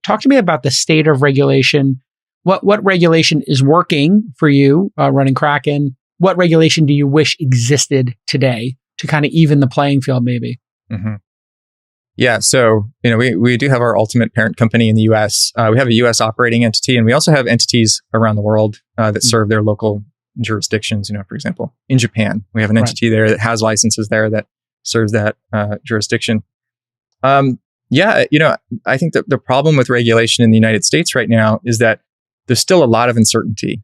talk to me about the state of regulation. What regulation is working for you running Kraken? What regulation do you wish existed today to kind of even the playing field, maybe? Mm-hmm. Yeah, so we do have our ultimate parent company in the U.S. We have a U.S. operating entity, and we also have entities around the world that serve their local jurisdictions. For example, in Japan, we have an entity there that has licenses there that serves that jurisdiction. I think that the problem with regulation in the United States right now is that there's still a lot of uncertainty.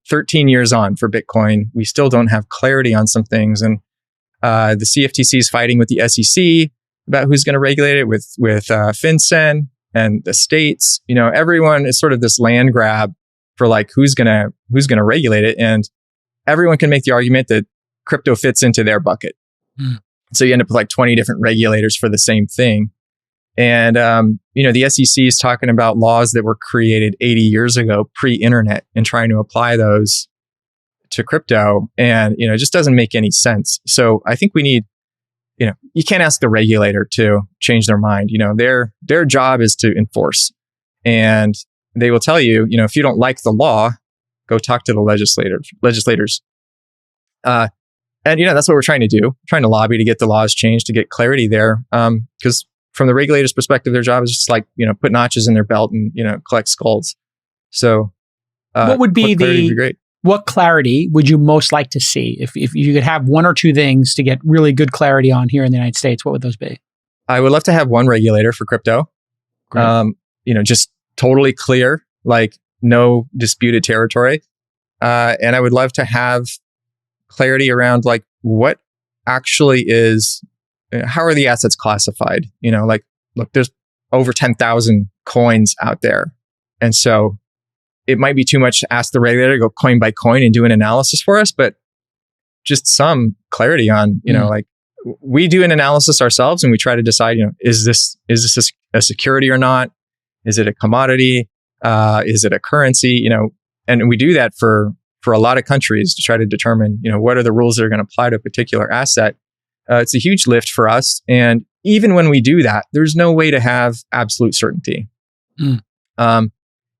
13 years on for Bitcoin, we still don't have clarity on some things, and the CFTC is fighting with the SEC about who's going to regulate it with FinCEN and the states. Everyone is sort of this land grab for like who's going to regulate it, and everyone can make the argument that crypto fits into their bucket. So you end up with like 20 different regulators for the same thing. And the SEC is talking about laws that were created 80 years ago, pre-internet, and trying to apply those to crypto, and it just doesn't make any sense. So I think we need, you can't ask the regulator to change their mind. Their job is to enforce, and they will tell you, if you don't like the law, go talk to the legislators. And that's what we're trying to do, trying to lobby to get the laws changed, to get clarity there. Because from the regulator's perspective, their job is just like, put notches in their belt and, collect skulls. So what would be great. What clarity would you most like to see? If you could have one or two things to get really good clarity on here in the United States, what would those be? I would love to have one regulator for crypto. Just totally clear, like no disputed territory. And I would love to have clarity around like what actually is, how are the assets classified? Look, there's over 10,000 coins out there. And so it might be too much to ask the regulator to go coin by coin and do an analysis for us, but just some clarity on, like we do an analysis ourselves and we try to decide, is this a security or not? Is it a commodity? Is it a currency? And we do that for a lot of countries to try to determine, what are the rules that are going to apply to a particular asset. It's a huge lift for us. And even when we do that, there's no way to have absolute certainty.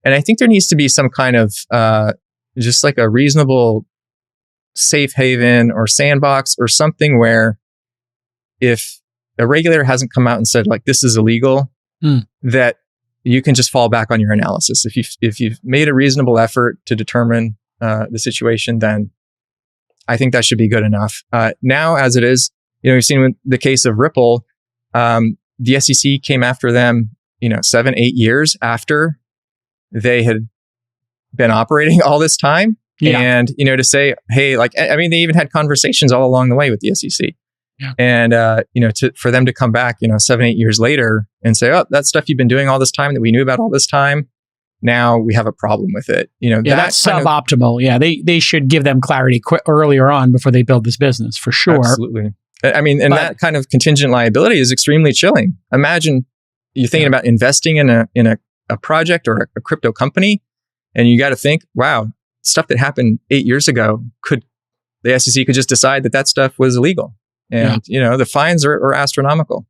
And I think there needs to be some kind of just like a reasonable safe haven or sandbox or something where if a regulator hasn't come out and said like this is illegal, that you can just fall back on your analysis. If you've made a reasonable effort to determine the situation, then I think that should be good enough. Now, as it is, we've seen with the case of Ripple, the SEC came after them, 7-8 years after they had been operating all this time. Yeah. And, to say, hey, they even had conversations all along the way with the SEC. Yeah. And, for them to come back, 7-8 years later and say, oh, that stuff you've been doing all this time that we knew about all this time, now we have a problem with it. That's suboptimal. They should give them clarity earlier on before they build this business, for sure. Absolutely. That kind of contingent liability is extremely chilling. Imagine you're thinking about investing in a project or a crypto company, and you got to think, wow, stuff that happened 8 years ago, the SEC could just decide that stuff was illegal. And, the fines are astronomical.